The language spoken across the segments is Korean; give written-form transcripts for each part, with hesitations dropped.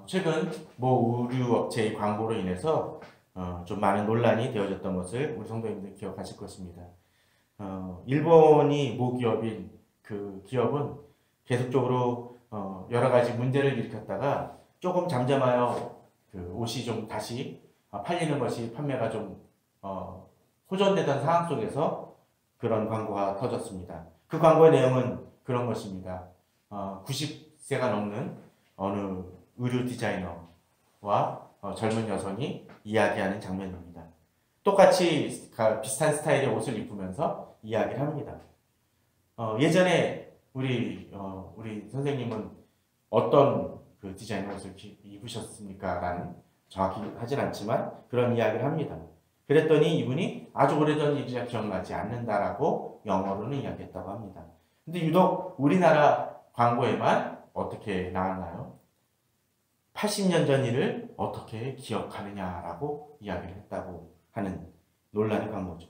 최근 모 의류업체의 광고로 인해서 좀 많은 논란이 되어졌던 것을 우리 성도님들 기억하실 것입니다. 일본이 모 기업인 그 기업은 계속적으로 여러 가지 문제를 일으켰다가 조금 잠잠하여 그 옷이 좀 다시 팔리는 것이 판매가 좀 호전되던 상황 속에서 그런 광고가 터졌습니다. 그 광고의 내용은 그런 것입니다. 90세가 넘는 어느 의류 디자이너와 젊은 여성이 이야기하는 장면입니다. 똑같이 비슷한 스타일의 옷을 입으면서 이야기를 합니다. 예전에 우리 선생님은 어떤 그 디자이너 옷을 입으셨습니까? 라는 정확히 하진 않지만 그런 이야기를 합니다. 그랬더니 이분이 아주 오래전 일이라 기억나지 않는다라고 영어로는 이야기했다고 합니다. 근데 유독 우리나라 광고에만 어떻게 나왔나요? 80년 전 일을 어떻게 기억하느냐라고 이야기를 했다고 하는 논란의 광고죠.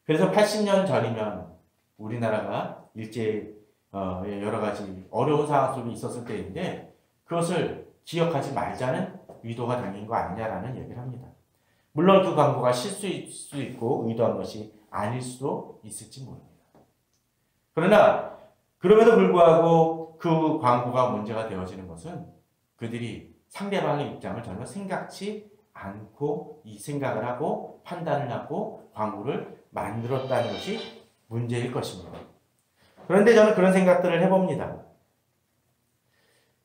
그래서 80년 전이면 우리나라가 일제의 여러 가지 어려운 상황 속에 있었을 때인데 그것을 기억하지 말자는 의도가 담긴 거 아니냐라는 얘기를 합니다. 물론 그 광고가 실수일 수 있고 의도한 것이 아닐 수도 있을지 모릅니다. 그러나 그럼에도 불구하고 그 광고가 문제가 되어지는 것은 그들이 상대방의 입장을 전혀 생각지 않고 이 생각을 하고 판단을 하고 광고를 만들었다는 것이 문제일 것입니다. 그런데 저는 그런 생각들을 해봅니다.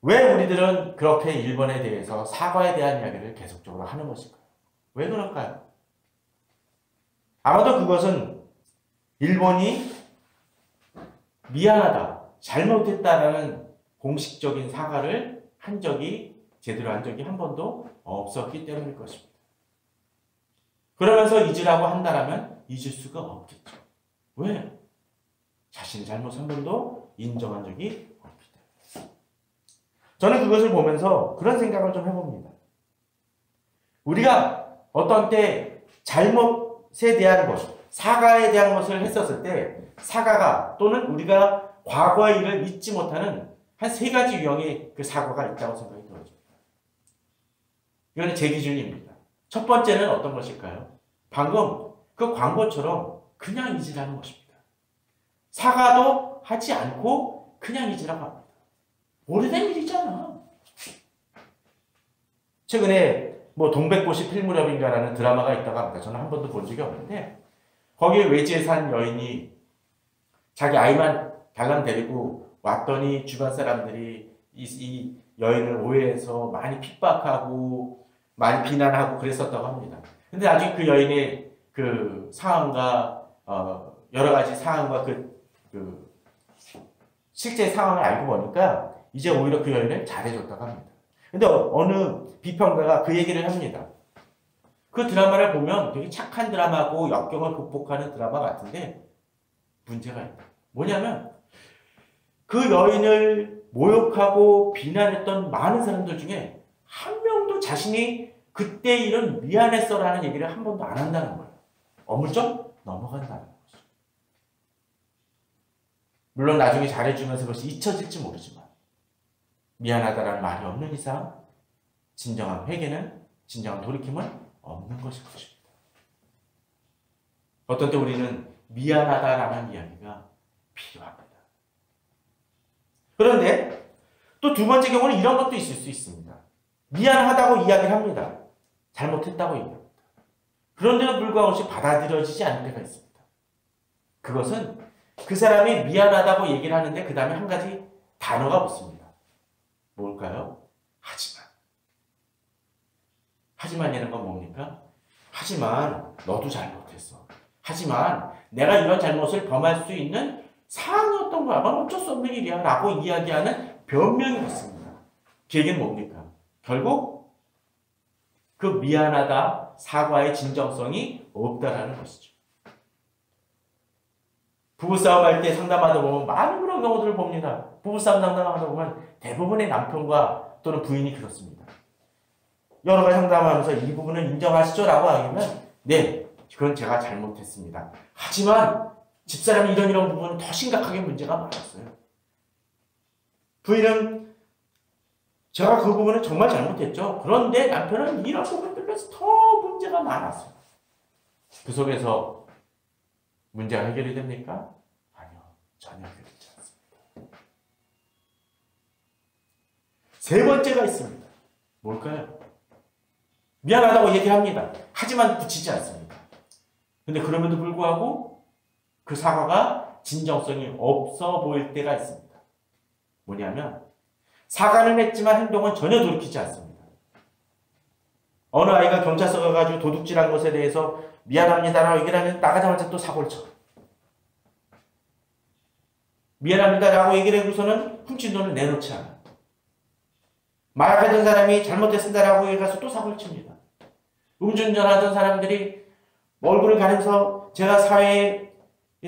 왜 우리들은 그렇게 일본에 대해서 사과에 대한 이야기를 계속적으로 하는 것일까요? 왜 그럴까요? 아마도 그것은 일본이 미안하다, 잘못했다라는 공식적인 사과를 제대로 한 적이 한 번도 없었기 때문일 것입니다. 그러면서 잊으라고 한다면 잊을 수가 없겠죠. 왜? 자신의 잘못 한 번도 인정한 적이 없기 때문에. 저는 그것을 보면서 그런 생각을 좀 해봅니다. 우리가 어떤 때 잘못에 대한 것, 사과에 대한 것을 했었을 때 사과가 또는 우리가 과거의 일을 잊지 못하는 한 3가지 유형의 그 사과가 있다고 생각이 들어집니다. 이거는 제 기준입니다. 첫 번째는 어떤 것일까요? 방금 그 광고처럼 그냥 잊으라는 것입니다. 사과도 하지 않고 그냥 잊으라고 합니다. 오래된 일이잖아. 최근에 동백꽃이 필 무렵인가라는 드라마가 있다고 합니다. 저는 한 번도 본 적이 없는데 거기에 외지에 산 여인이 자기 아이만 달랑 데리고 왔더니 주변 사람들이 이 여인을 오해해서 많이 핍박하고 많이 비난하고 그랬었다고 합니다. 근데 나중에 그 여인의 그 상황과 여러 가지 상황과 그 실제 상황을 알고 보니까 이제 오히려 그 여인을 잘해줬다고 합니다. 근데 어느 비평가가 그 얘기를 합니다. 그 드라마를 보면 되게 착한 드라마고 역경을 극복하는 드라마 같은데 문제가 있다. 뭐냐면 그 여인을 모욕하고 비난했던 많은 사람들 중에 한 명도 자신이 그때 일은 미안했어라는 얘기를 한 번도 안 한다는 거예요. 어물쩍 넘어간다는 거죠. 물론 나중에 잘해주면서 그것이 잊혀질지 모르지만 미안하다라는 말이 없는 이상 진정한 회개는 진정한 돌이킴은 없는 것일 것입니다. 어떤 때 우리는 미안하다라는 이야기가 필요합니다. 그런데 또 두 번째 경우는 이런 것도 있을 수 있습니다. 미안하다고 이야기를 합니다. 잘못했다고 얘기합니다. 그런데도 불구하고 받아들여지지 않는 데가 있습니다. 그것은 그 사람이 미안하다고 얘기를 하는데 그 다음에 한 가지 단어가 붙습니다. 뭘까요? 하지만. 하지만이라는 건 뭡니까? 하지만 너도 잘못했어. 하지만 내가 이런 잘못을 범할 수 있는 상황이었던 거야. 넌 어쩔 수 없는 일이야. 라고 이야기하는 변명이 붙습니다. 그 얘기는 뭡니까? 결국 그 미안하다, 사과의 진정성이 없다라는 것이죠. 부부싸움 할 때 상담하다 보면 많은 그런 경우들을 봅니다. 부부싸움 상담하다 보면 대부분의 남편과 또는 부인이 그렇습니다. 여러 가지 상담하면서 이 부분은 인정하시죠? 라고 하면 네, 그건 제가 잘못했습니다. 하지만 집사람이 이런 부분은 더 심각하게 문제가 많았어요. 부인은 제가 그 부분은 정말 잘못했죠. 그런데 남편은 이런 부분들에서 더 문제가 많았어요. 그 속에서 문제가 해결이 됩니까? 아니요. 전혀 해결되지 않습니다. 세 번째가 있습니다. 뭘까요? 미안하다고 얘기합니다. 하지만 붙이지 않습니다. 근데 그럼에도 불구하고 그 사과가 진정성이 없어 보일 때가 있습니다. 뭐냐면 사과는 했지만 행동은 전혀 돌이키지 않습니다. 어느 아이가 경찰서 가가지고 도둑질한 것에 대해서 미안합니다라고 얘기를 하면 나가자마자 또 사고를 쳐. 미안합니다라고 얘기를 해고서는 훔친 돈을 내놓지 않아. 마약하던 사람이 잘못했습니다라고 얘기해서 또 사고를 칩니다. 음주운전하던 사람들이 얼굴을 가리면서 제가 사회에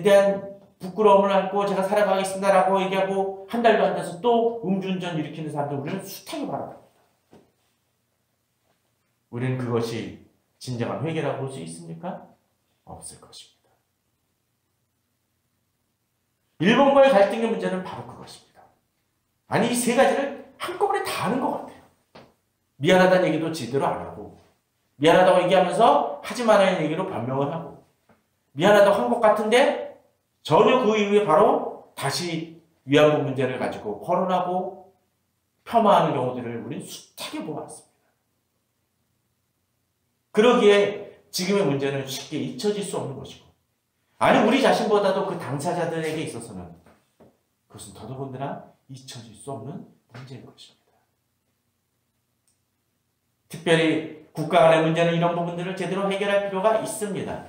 대한 부끄러움을 안고 제가 살아가겠습니다라고 얘기하고 한 달도 안 돼서 또 음주운전 일으키는 사람들 우리는 숱하게 바랍니다. 우리는 그것이 진정한 회개라고 볼 수 있습니까? 없을 것입니다. 일본과의 갈등의 문제는 바로 그것입니다. 아니, 이 세 가지를 한꺼번에 다 하는 것 같아요. 미안하다는 얘기도 제대로 안 하고, 미안하다고 얘기하면서 하지 말아야 얘기로 변명을 하고, 미안하다고 한 것 같은데 전혀 그 이후에 바로 다시 위안부 문제를 가지고 거론하고 폄하하는 경우들을 우리는 숱하게 보았습니다. 그러기에 지금의 문제는 쉽게 잊혀질 수 없는 것이고, 아니 우리 자신보다도 그 당사자들에게 있어서는 그것은 더더군다나 잊혀질 수 없는 문제인 것입니다. 특별히 국가 간의 문제는 이런 부분들을 제대로 해결할 필요가 있습니다.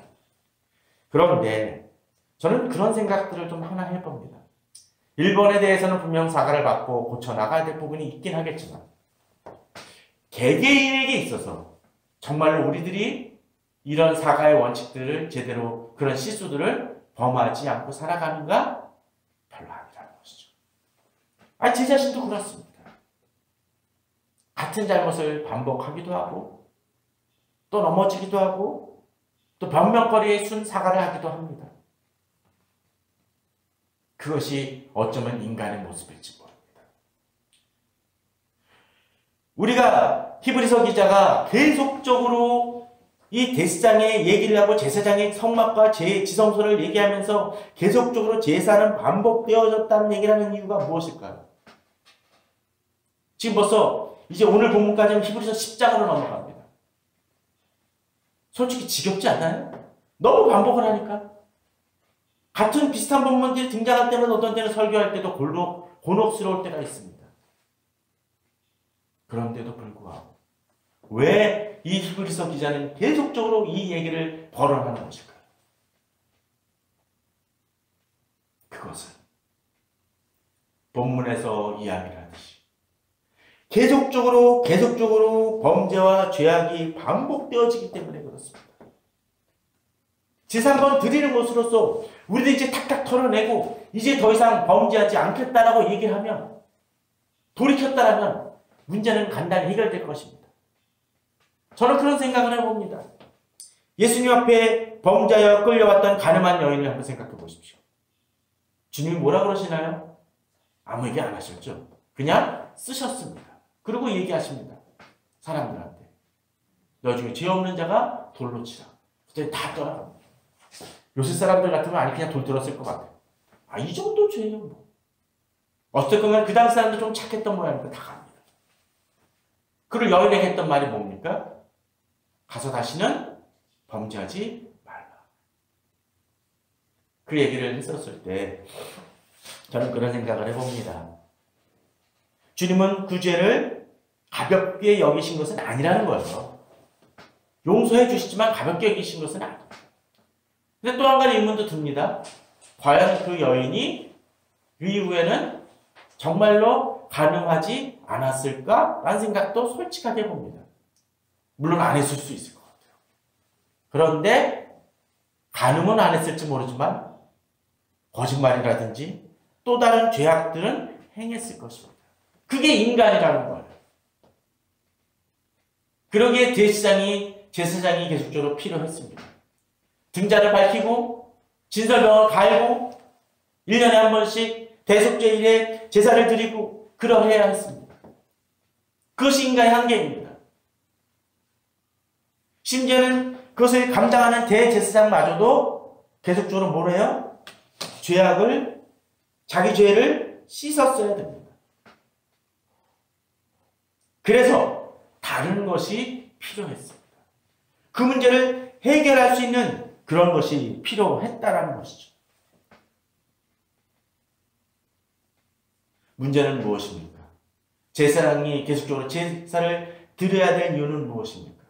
그런데 저는 그런 생각들을 좀 하나 해봅니다. 일본에 대해서는 분명 사과를 받고 고쳐나가야 될 부분이 있긴 하겠지만 개개인에게 있어서 정말로 우리들이 이런 사과의 원칙들을 제대로 그런 실수들을 범하지 않고 살아가는가? 별로 아니라는 것이죠. 아니 제 자신도 그렇습니다. 같은 잘못을 반복하기도 하고 또 넘어지기도 하고 또 변명거리에 순 사과를 하기도 합니다. 그것이 어쩌면 인간의 모습일지 모릅니다. 우리가 히브리서 기자가 계속적으로 이 대제사장의 얘기를 하고 제사장의 성막과 지성소를 얘기하면서 계속적으로 제사는 반복되어졌다는 얘기를 하는 이유가 무엇일까요? 지금 벌써 이제 오늘 본문까지는 히브리서 10장으로 넘어갑니다. 솔직히 지겹지 않나요? 너무 반복을 하니까. 같은 비슷한 본문들이 등장할 때는 어떤 때는 설교할 때도 곤혹스러울 때가 있습니다. 그런데도 불구하고 왜 이 히브리서 기자는 계속적으로 이 얘기를 거론하는 것일까요? 그것은 본문에서 이야기를 하듯이 계속적으로 범죄와 죄악이 반복되어지기 때문에 그렇습니다. 제사 한번 드리는 것으로서 우리도 이제 탁탁 털어내고 이제 더 이상 범죄하지 않겠다라고 얘기하면 돌이켰다라면 문제는 간단히 해결될 것입니다. 저는 그런 생각을 해봅니다. 예수님 앞에 범죄하여 끌려왔던 가늠한 여인을 한번 생각해 보십시오. 주님이 뭐라 그러시나요? 아무 얘기 안 하셨죠. 그냥 쓰셨습니다. 그리고 얘기하십니다. 사람들한테. 너 중에 죄 없는 자가 돌로 치라. 그때 다 떠나갑니다. 요새 사람들 같으면 아니 그냥 돌 들었을 것 같아요. 아, 이 정도 죄예요 뭐. 어쨌건 그 당시 사람들 좀 착했던 모양이니까 다 갑니다. 그리고 여인에게 했던 말이 뭡니까? 가서 다시는 범죄하지 말라. 그 얘기를 했었을 때 저는 그런 생각을 해봅니다. 주님은 그 죄를 가볍게 여기신 것은 아니라는 거예요. 용서해 주시지만 가볍게 여기신 것은 아니에요. 근데 또 한 가지 의문도 듭니다. 과연 그 여인이 이후에는 정말로 가늠하지 않았을까? 라는 생각도 솔직하게 해봅니다. 물론 안 했을 수 있을 것 같아요. 그런데 가늠은 안 했을지 모르지만 거짓말이라든지 또 다른 죄악들은 행했을 것입니다. 그게 인간이라는 거예요. 그러기에 제사장이 계속적으로 필요했습니다. 등자를 밝히고 진설병을 갈고 1년에 한 번씩 대속죄일에 제사를 드리고 그러해야 했습니다. 그것이 인간의 한계입니다. 심지어는 그것을 감당하는 대제사장마저도 계속적으로 뭘 해요? 자기 죄를 씻었어야 됩니다. 그래서 다른 것이 필요했습니다. 그 문제를 해결할 수 있는 그런 것이 필요했다라는 것이죠. 문제는 무엇입니까? 제사장이 계속적으로 제사를 드려야 될 이유는 무엇입니까?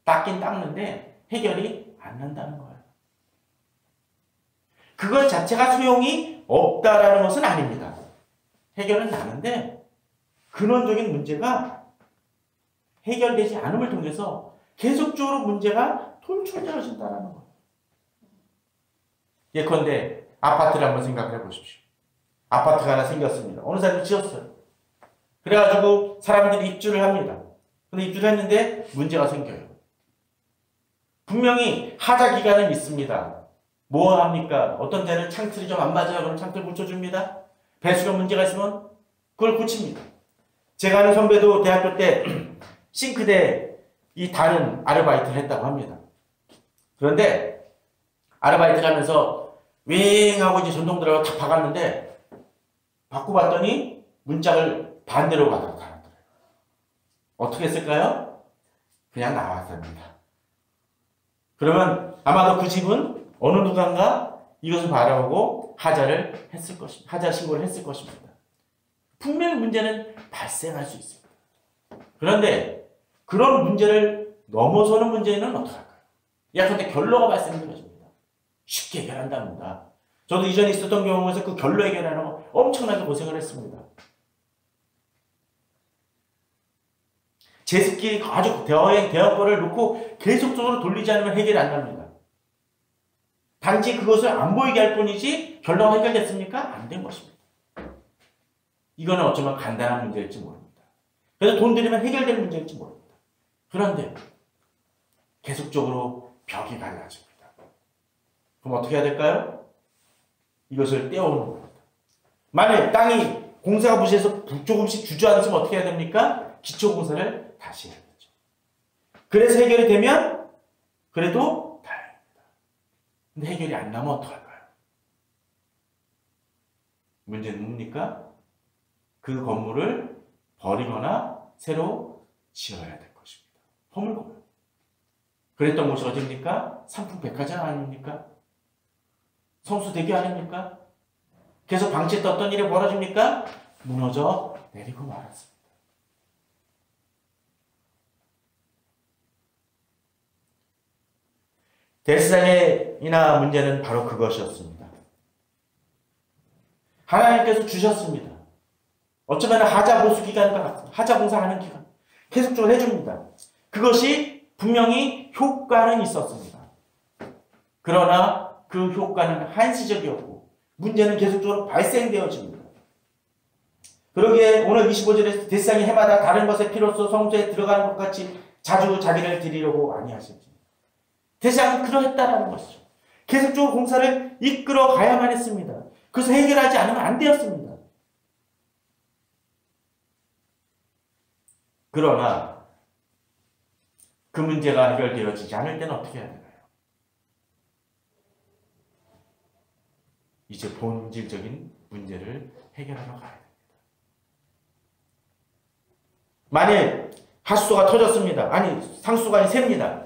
닦긴 닦는데 해결이 안 난다는 거예요. 그것 자체가 소용이 없다라는 것은 아닙니다. 해결은 나는데 근원적인 문제가 해결되지 않음을 통해서 계속적으로 문제가 돌출되어진다는 거예요. 예컨대 아파트를 한번 생각을 해보십시오. 아파트가 하나 생겼습니다. 어느 사람이 지었어요. 그래가지고 사람들이 입주를 합니다. 근데 입주를 했는데 문제가 생겨요. 분명히 하자 기간은 있습니다. 뭐 합니까? 어떤 데는 창틀이 좀 안 맞아요. 그럼 창틀 고쳐줍니다. 배수가 문제가 있으면 그걸 고칩니다. 제가 아는 선배도 대학교 때 싱크대 이 다는 아르바이트를 했다고 합니다. 그런데 아르바이트를 하면서 윙 하고 이제 전동 들어가 탁 박았는데 받고 봤더니 문짝을 반대로 달았더래요. 어떻게 했을까요? 그냥 나왔답니다. 그러면 아마도 그 집은 어느 누군가 이것을 바라보고 하자를 했을 것입니다. 하자 신고를 했을 것입니다. 분명히 문제는 발생할 수 있습니다. 그런데 그런 문제를 넘어서는 문제는 어떻게 할까요? 예컨대 결로가 발생하는 것입니다. 쉽게 해결한답니다. 저도 이전에 있었던 경우에서 그 결로 해결하는 거 엄청나게 고생을 했습니다. 제습기 아주 대형거를 놓고 계속적으로 돌리지 않으면 해결이 안 납니다. 단지 그것을 안 보이게 할 뿐이지 결로가 해결됐습니까? 안 된 것입니다. 이거는 어쩌면 간단한 문제일지 모릅니다. 그래서 돈 들이면 해결될 문제일지 모릅니다. 그런데 계속적으로 벽이 갈라집니다. 그럼 어떻게 해야 될까요? 이것을 떼어오는 겁니다. 만약 땅이 공사가 부실해서 조금씩 주저앉으면 어떻게 해야 됩니까? 기초공사를 다시 해야겠죠. 그래서 해결이 되면 그래도 다행입니다. 근데 해결이 안 나면 어떡할까요? 문제는 뭡니까? 그 건물을 버리거나 새로 지어야 될 것입니다. 허물건물. 그랬던 곳이 어디입니까? 삼풍백화점 아닙니까? 성수대교 아닙니까? 계속 방치했던 어떤 일이 벌어집니까? 무너져 내리고 말았습니다. 대제사장이나 문제는 바로 그것이었습니다. 하나님께서 주셨습니다. 어쩌면 하자 보수 기간과 같습니다. 하자 공사하는 기간. 계속적으로 해줍니다. 그것이 분명히 효과는 있었습니다. 그러나 그 효과는 한시적이었고 문제는 계속적으로 발생되어집니다. 그러기에 오늘 25절에서 대제사장이 해마다 다른 것의 피로써 성소에 들어가는 것 같이 자주 자기를 드리려고 아니하셨지. 대제사장은 그러했다라는 것이죠. 계속적으로 공사를 이끌어 가야만 했습니다. 그래서 해결하지 않으면 안 되었습니다. 그러나 그 문제가 해결되어지지 않을 때는 어떻게 해야 되나요? 이제 본질적인 문제를 해결하러 가야 됩니다. 만일 하수도가 터졌습니다. 아니 상수관이 셉니다.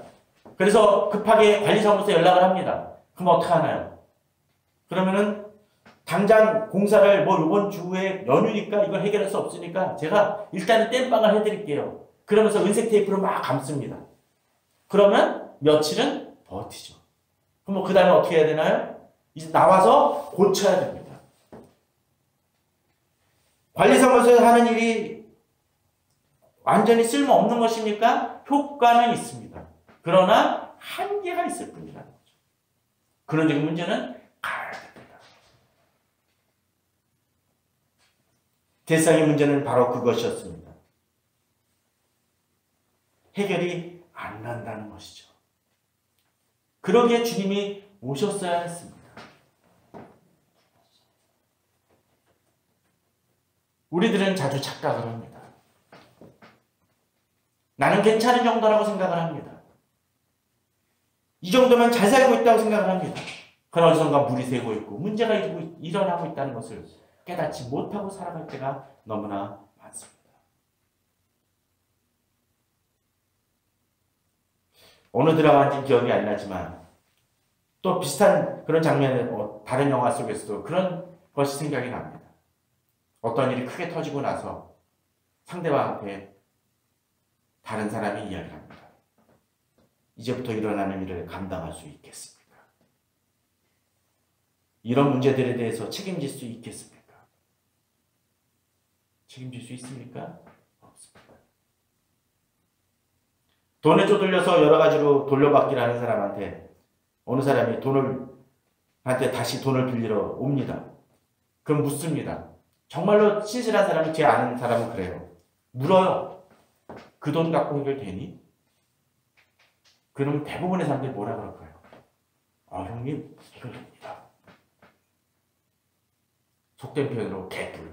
그래서 급하게 관리사무소에 연락을 합니다. 그럼 어떻게 하나요? 그러면은 당장 공사를 이번 주에 연휴니까 이걸 해결할 수 없으니까 제가 일단은 땜빵을 해드릴게요. 그러면서 은색 테이프로 막 감습니다. 그러면 며칠은 버티죠. 그럼 그 다음에 어떻게 해야 되나요? 이제 나와서 고쳐야 됩니다. 관리사무소에서 하는 일이 완전히 쓸모없는 것입니까? 효과는 있습니다. 그러나 한계가 있을 뿐이라는 거죠. 근원적인 문제는 가야 됩니다. 대제사장의 문제는 바로 그것이었습니다. 해결이 안 난다는 것이죠. 그러기에 주님이 오셨어야 했습니다. 우리들은 자주 착각을 합니다. 나는 괜찮은 정도라고 생각을 합니다. 이 정도면 잘 살고 있다고 생각을 합니다. 그러나 어디선가 물이 새고 있고 문제가 일어나고 있다는 것을 깨닫지 못하고 살아갈 때가 너무나 많습니다. 어느 드라마인지 기억이 안 나지만 또 비슷한 그런 장면에 다른 영화 속에서도 그런 것이 생각이 납니다. 어떤 일이 크게 터지고 나서 상대방한테 다른 사람이 이야기합니다. 이제부터 일어나는 일을 감당할 수 있겠습니까? 이런 문제들에 대해서 책임질 수 있겠습니까? 책임질 수 있습니까? 없습니다. 돈에 쪼들려서 여러 가지로 돌려받기를 하는 사람한테 어느 사람이 한테 다시 돈을 빌리러 옵니다. 그럼 묻습니다. 정말로 신실한 사람은, 제 아는 사람은 그래요. 물어요. 그 돈 갖고 해결되니? 그러면 대부분의 사람들이 뭐라 그럴까요? 형님, 해결됩니다. 속된 표현으로 개뿔.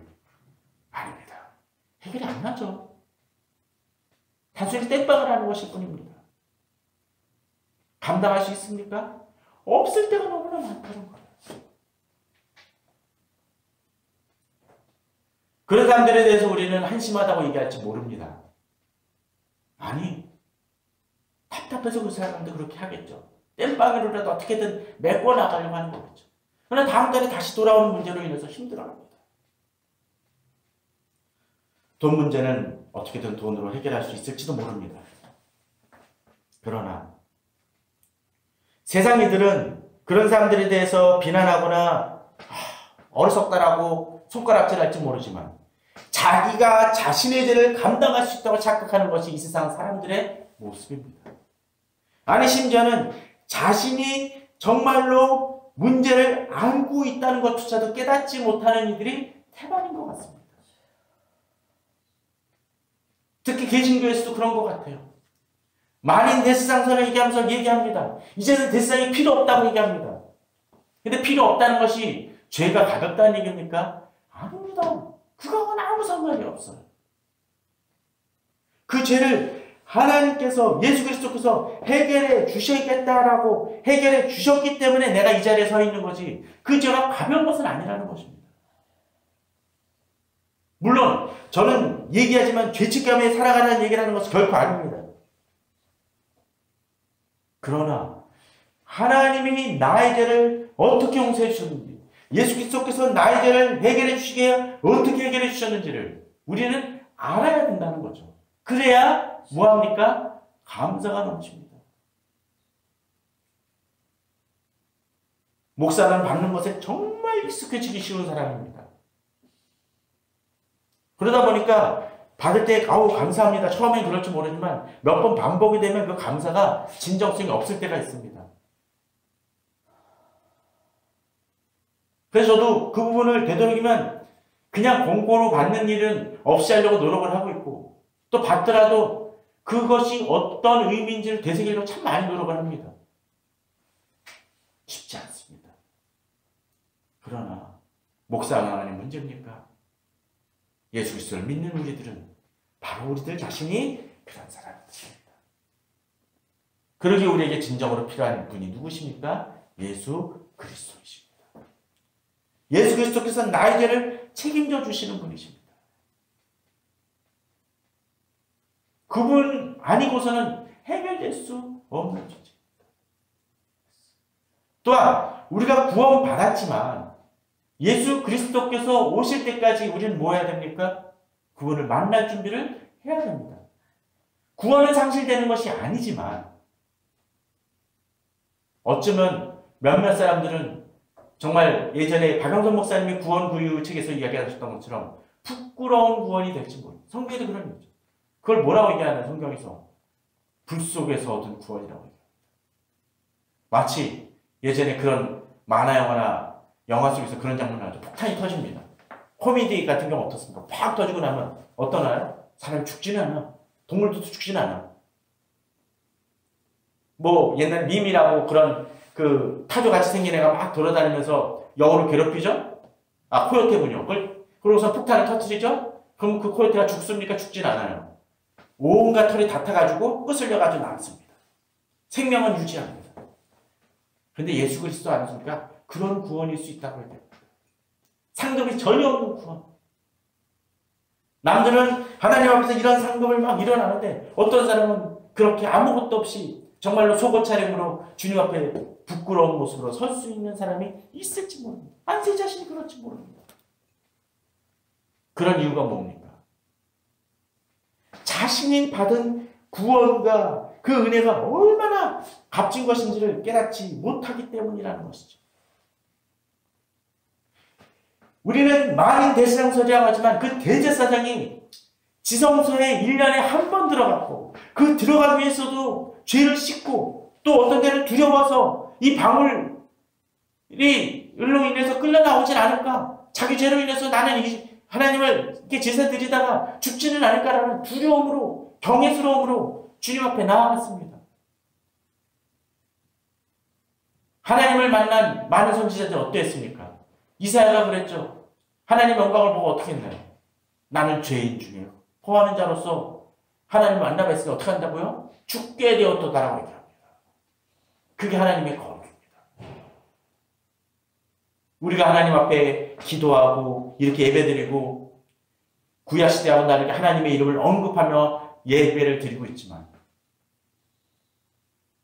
아닙니다. 해결이 안 나죠. 단순히 땜빵을 하는 것일 뿐입니다. 감당할 수 있습니까? 없을 때가 너무나 많다는 거예요. 그런 사람들에 대해서 우리는 한심하다고 얘기할지 모릅니다. 아니, 답답해서 그 사람도 그렇게 하겠죠. 땜빵이로라도 어떻게든 메꿔 나가려고 하는 거겠죠. 그러나 다음 달에 다시 돌아오는 문제로 인해서 힘들어합니다. 돈 문제는 어떻게든 돈으로 해결할 수 있을지도 모릅니다. 그러나 세상 이들은 그런 사람들에 대해서 비난하거나 어리석다라고 손가락질할지 모르지만 자기가 자신의 죄를 감당할 수 있다고 착각하는 것이 이 세상 사람들의 모습입니다. 아니, 심지어는 자신이 정말로 문제를 안고 있다는 것조차도 깨닫지 못하는 이들이 태반인 것 같습니다. 특히 개신교에서도 그런 것 같아요. 만인 대세상선을 얘기합니다. 이제는 대세상이 필요 없다고 얘기합니다. 근데 필요 없다는 것이 죄가 가볍다는 얘기입니까? 아닙니다. 그거하고는 아무 상관이 없어요. 그 죄를 하나님께서, 예수 그리스도께서 해결해 주시겠다라고 해결해 주셨기 때문에 내가 이 자리에 서 있는 거지, 그 죄가 가벼운 것은 아니라는 것입니다. 물론 저는 얘기하지만 죄책감에 살아가는 얘기를 하는 것은 결코 아닙니다. 그러나 하나님이 나의 죄를 어떻게 용서해 주셨는지, 예수 그리스도께서 나의 죄를 해결해 주시기에 어떻게 해결해 주셨는지를 우리는 알아야 된다는 거죠. 그래야 뭐합니까? 감사가 넘칩니다. 목사는 받는 것에 정말 익숙해지기 쉬운 사람입니다. 그러다 보니까 받을 때 감사합니다. 처음엔 그럴지 모르지만 몇 번 반복이 되면 그 감사가 진정성이 없을 때가 있습니다. 그래서 저도 그 부분을 되도록이면 그냥 공고로 받는 일은 없이 하려고 노력을 하고 있고, 또 받더라도 그것이 어떤 의미인지를 되새기려고 참 많이 노력을 합니다. 쉽지 않습니다. 그러나 목사가 하나님 문제입니까? 예수 그리스도를 믿는 우리들은 바로 우리들 자신이 그런 사람들입니다. 그러기에 우리에게 진정으로 필요한 분이 누구십니까? 예수 그리스도이십니다. 예수 그리스도께서 나의 죄를 책임져 주시는 분이십니다. 그분 아니고서는 해결될 수 없는 존재입니다. 또한 우리가 구원 받았지만 예수 그리스도께서 오실 때까지 우리는 뭐 해야 됩니까? 그분을 만날 준비를 해야 됩니다. 구원은 상실되는 것이 아니지만 어쩌면 몇몇 사람들은 정말 예전에 박영선 목사님이 구원 구유 책에서 이야기하셨던 것처럼 부끄러운 구원이 될지 모릅니다. 성경에도 그런 거죠. 그걸 뭐라고 얘기하는 성경에서? 불 속에서 얻은 구원이라고 얘기합니다. 마치 예전에 그런 만화 영화나 영화 속에서 그런 장면 나오죠. 폭탄이 터집니다. 코미디 같은 경우 어떻습니까? 팍 터지고 나면 어떠나요? 사람이 죽지는 않아. 동물도 죽지는 않아. 뭐 옛날 밈이라고 그런 그 타조같이 생긴 애가 막 돌아다니면서 여우를 괴롭히죠? 코요테군요. 그러고서 폭탄을 터뜨리죠? 그럼 그 코요테가 죽습니까? 죽진 않아요. 온갖 털이 다 타가지고 끄슬려가지고 남습니다. 생명은 유지합니다. 근데 예수 그리스도 아니십니까? 그런 구원일 수 있다고 해야 됩니다. 상급이 전혀 없는 구원. 남들은 하나님 앞에서 이런 상급을 막 일어나는데 어떤 사람은 그렇게 아무것도 없이 정말로 속옷 차림으로 주님 앞에 부끄러운 모습으로 설 수 있는 사람이 있을지 모릅니다. 제 자신이 그럴지 모릅니다. 그런 이유가 뭡니까? 자신이 받은 구원과 그 은혜가 얼마나 값진 것인지를 깨닫지 못하기 때문이라는 것이죠. 우리는 만인 대제사장이라고 하지만 그 대제사장이 지성소에 1년에 한 번 들어갔고 그 들어가기 위해서도 죄를 씻고 또 어떤 때는 두려워서 이 방울이 을로 인해서 끌려 나오진 않을까? 자기 죄로 인해서 나는 하나님을 이렇게 제사 드리다가 죽지는 않을까라는 두려움으로 경외스러움으로 주님 앞에 나아갔습니다. 하나님을 만난 많은 선지자들 어땠습니까? 이사야가 그랬죠. 하나님 영광을 보고 어떻게 했나요? 나는 죄인 중에 거하는 자로서 하나님을 만나뵀으니 어떻게 한다고요? 죽게 되었도다라고 얘기합니다. 그게 하나님의 거룩입니다. 우리가 하나님 앞에 기도하고 이렇게 예배드리고 구약시대하고 다르게 하나님의 이름을 언급하며 예배를 드리고 있지만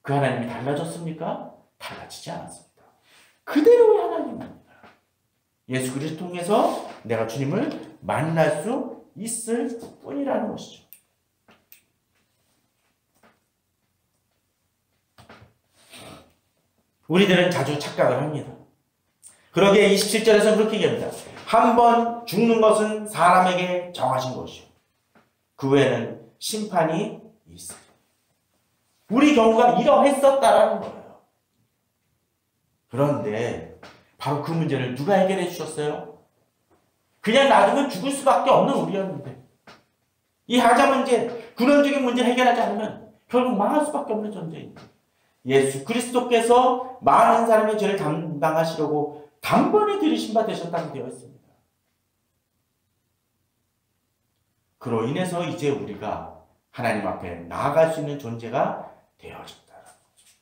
그 하나님이 달라졌습니까? 달라지지 않았습니다. 그대로의 하나님입니다. 예수 그리스도 통해서 내가 주님을 만날 수 있을 뿐이라는 것이죠. 우리들은 자주 착각을 합니다. 그러기에 27절에서 그렇게 얘기합니다. 한 번 죽는 것은 사람에게 정하신 것이요. 그 후에는 심판이 있으리. 우리 경우가 이러했었다라는 거예요. 그런데 바로 그 문제를 누가 해결해 주셨어요? 그냥 놔두면 죽을 수밖에 없는 우리였는데 이 하자 문제, 근원적인 문제를 해결하지 않으면 결국 망할 수밖에 없는 존재입니다. 예수 그리스도께서 많은 사람의 죄를 담당하시려고 단번에 들이신 바 되셨다고 되어 있습니다. 그로 인해서 이제 우리가 하나님 앞에 나아갈 수 있는 존재가 되어졌다는 거죠.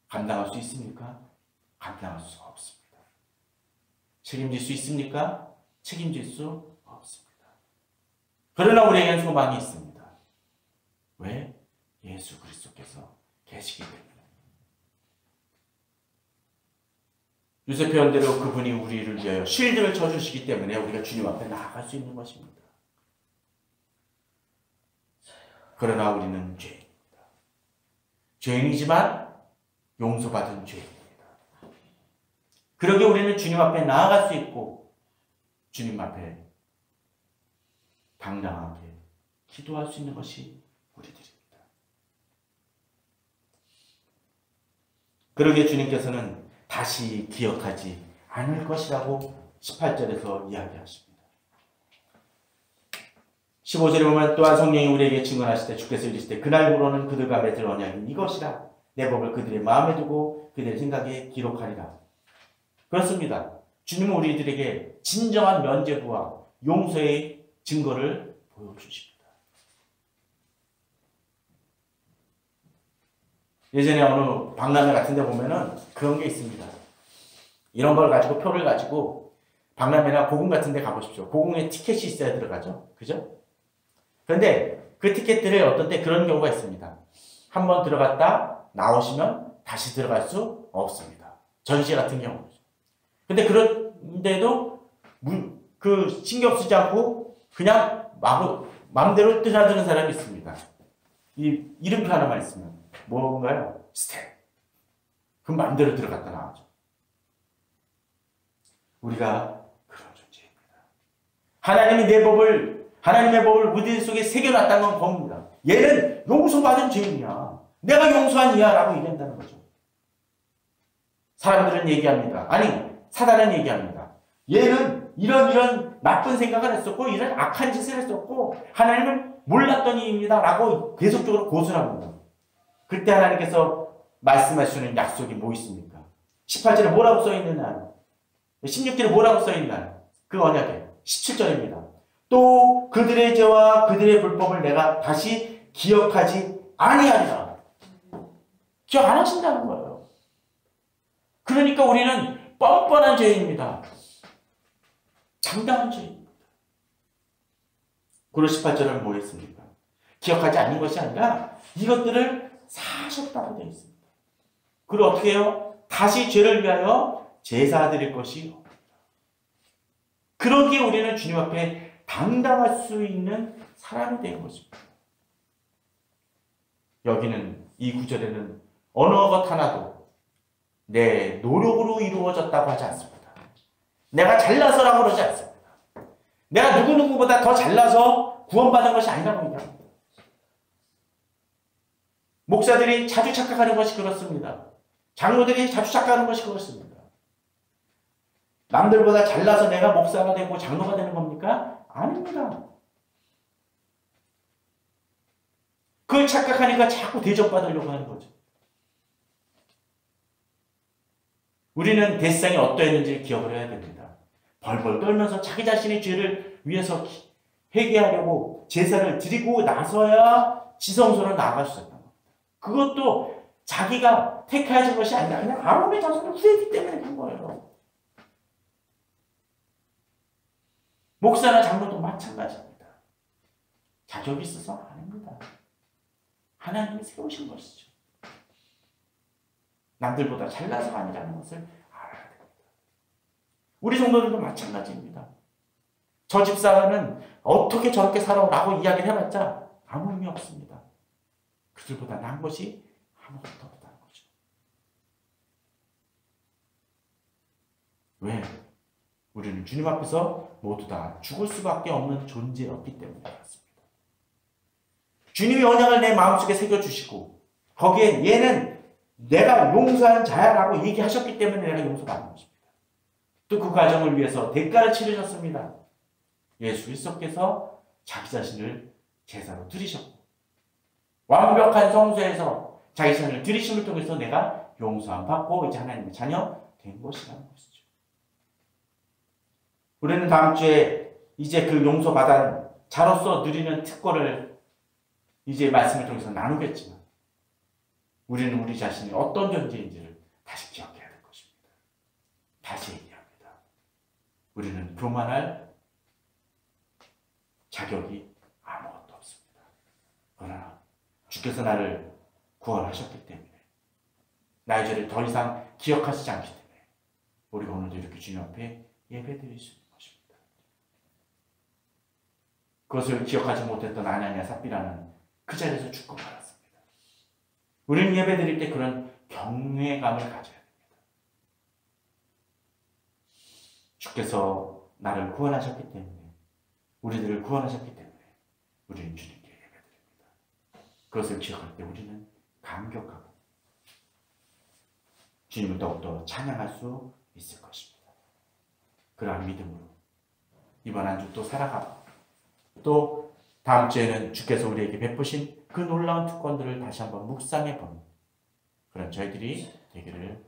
감당할 수 있습니까? 감당할 수가 없습니다. 책임질 수 있습니까? 책임질 수 없습니다. 그러나 우리에게는 소망이 있습니다. 왜? 예수 그리스도께서 계시기 때문에. 요셉 표현대로 그분이 우리를 위하여 쉴드를 쳐주시기 때문에 우리가 주님 앞에 나아갈 수 있는 것입니다. 그러나 우리는 죄인입니다. 죄인이지만 용서받은 죄인입니다. 그러기에 우리는 주님 앞에 나아갈 수 있고 주님 앞에 당당하게 기도할 수 있는 것이 우리들입니다. 그러기에 주님께서는 다시 기억하지 않을 것이라고 18절에서 이야기하십니다. 15절에 보면 또한 성령이 우리에게 증언하실 때 주께서 이르시되 그날부로는 그들과 맺을 언약이 이것이라 내 법을 그들의 마음에 두고 그들의 생각에 기록하리라. 그렇습니다. 주님은 우리들에게 진정한 면죄부와 용서의 증거를 보여주십니다. 예전에 어느 박람회 같은 데 보면은 그런 게 있습니다. 이런 걸 가지고 표를 가지고 박람회나 고궁 같은 데 가보십시오. 고궁에 티켓이 있어야 들어가죠. 그죠? 그런데 그 티켓들을 어떤 때 그런 경우가 있습니다. 한번 들어갔다 나오시면 다시 들어갈 수 없습니다. 전시회 같은 경우죠. 근데 그런데도 그 신경 쓰지 않고 그냥 마음대로 드나드는 사람이 있습니다. 이 이름표 하나만 있으면 뭔가요? 스텝. 그럼 마음대로 들어갔다 나오죠. 우리가 그런 존재입니다. 하나님의 법을 우리 속에 새겨놨다는 건 겁니다. 얘는 용서받은 죄인이야. 내가 용서한 이야 라고 얘기한다는 거죠. 사람들은 얘기합니다. 아니, 사단은 얘기합니다. 얘는 이런 나쁜 생각을 했었고 이런 악한 짓을 했었고 하나님을 몰랐던 이입니다 라고 계속적으로 고술합니다. 그때 하나님께서 말씀하시는 약속이 뭐 있습니까? 18절에 뭐라고 써있느냐? 16절에 뭐라고 써있나요? 그 그 언약에 17절입니다. 또 그들의 죄와 그들의 불법을 내가 다시 기억하지 아니하리라. 기억 안 하신다는 거예요. 그러니까 우리는 뻔뻔한 죄입니다. 장담한 죄입니다. 그리고 18절은 뭐 했습니까? 기억하지 않는 것이 아니라 이것들을 사셨다고 되어 있습니다. 그리고 어떻게 해요? 다시 죄를 위하여 제사 드릴 것이 없다. 그러기에 우리는 주님 앞에 당당할 수 있는 사람이 된 것입니다. 여기는 이 구절에는 어느 것 하나도 내 노력으로 이루어졌다고 하지 않습니다. 내가 잘나서라고 그러지 않습니다. 내가 누구누구보다 더 잘나서 구원받은 것이 아니라고 얘기합니다. 목사들이 자주 착각하는 것이 그렇습니다. 장로들이 자주 착각하는 것이 그렇습니다. 남들보다 잘나서 내가 목사가 되고 장로가 되는 겁니까? 아닙니다. 그걸 착각하니까 자꾸 대접받으려고 하는 거죠. 우리는 대상이 어떠했는지 기억을 해야 됩니다. 벌벌 떨면서 자기 자신의 죄를 위해서 회개하려고 제사를 드리고 나서야 지성소로 나아갈 수 있다. 그것도 자기가 택하여진 것이 아니라 그냥 아론의 자손의 후예이기 때문에 그런 거예요. 목사나 장로도 마찬가지입니다. 자격이 있어서 아닙니다. 하나님이 세우신 것이죠. 남들보다 잘나서가 아니라는 것을 알아야 됩니다. 우리 성도들도 마찬가지입니다. 저 집사는 어떻게 저렇게 살아오라고 이야기를 해봤자 아무 의미 없습니다. 그들보다 나은 것이 아무것도 없다는 거죠. 왜? 우리는 주님 앞에서 모두 다 죽을 수밖에 없는 존재였기 때문에 그렇습니다. 주님이 언약을 내 마음속에 새겨주시고 거기에 얘는 내가 용서한 자야라고 얘기하셨기 때문에 내가 용서받는 것입니다. 또 그 과정을 위해서 대가를 치르셨습니다. 예수 그리스도께서 자기 자신을 제사로 드리셨고 완벽한 성소에서 자기 자신을 드리심을 통해서 내가 용서함 받고 이제 하나님의 자녀 된 것이라는 것이죠. 우리는 다음 주에 이제 그 용서받은 자로서 누리는 특권을 이제 말씀을 통해서 나누겠지만 우리는 우리 자신이 어떤 존재인지를 다시 기억해야 될 것입니다. 다시 얘기합니다. 우리는 교만할 자격이 아무것도 없습니다. 그러나 주께서 나를 구원하셨기 때문에 나의 죄를 더 이상 기억하시지 않기 때문에 우리가 오늘도 이렇게 주님 앞에 예배드릴 수 있는 것입니다. 그것을 기억하지 못했던 아나니아 삽비라는 그 자리에서 죽고 말았습니다. 우리는 예배드릴 때 그런 경외감을 가져야 됩니다. 주께서 나를 구원하셨기 때문에 우리들을 구원하셨기 때문에 우리는 주님께 예배드립니다. 그것을 기억할 때 우리는 감격하고 주님을 더욱더 찬양할 수 있을 것입니다. 그러한 믿음으로 이번 한 주 또 살아가고 또 다음 주에는 주께서 우리에게 베푸신 그 놀라운 특권들을 다시 한번 묵상해 보는 그런 저희들이 되기를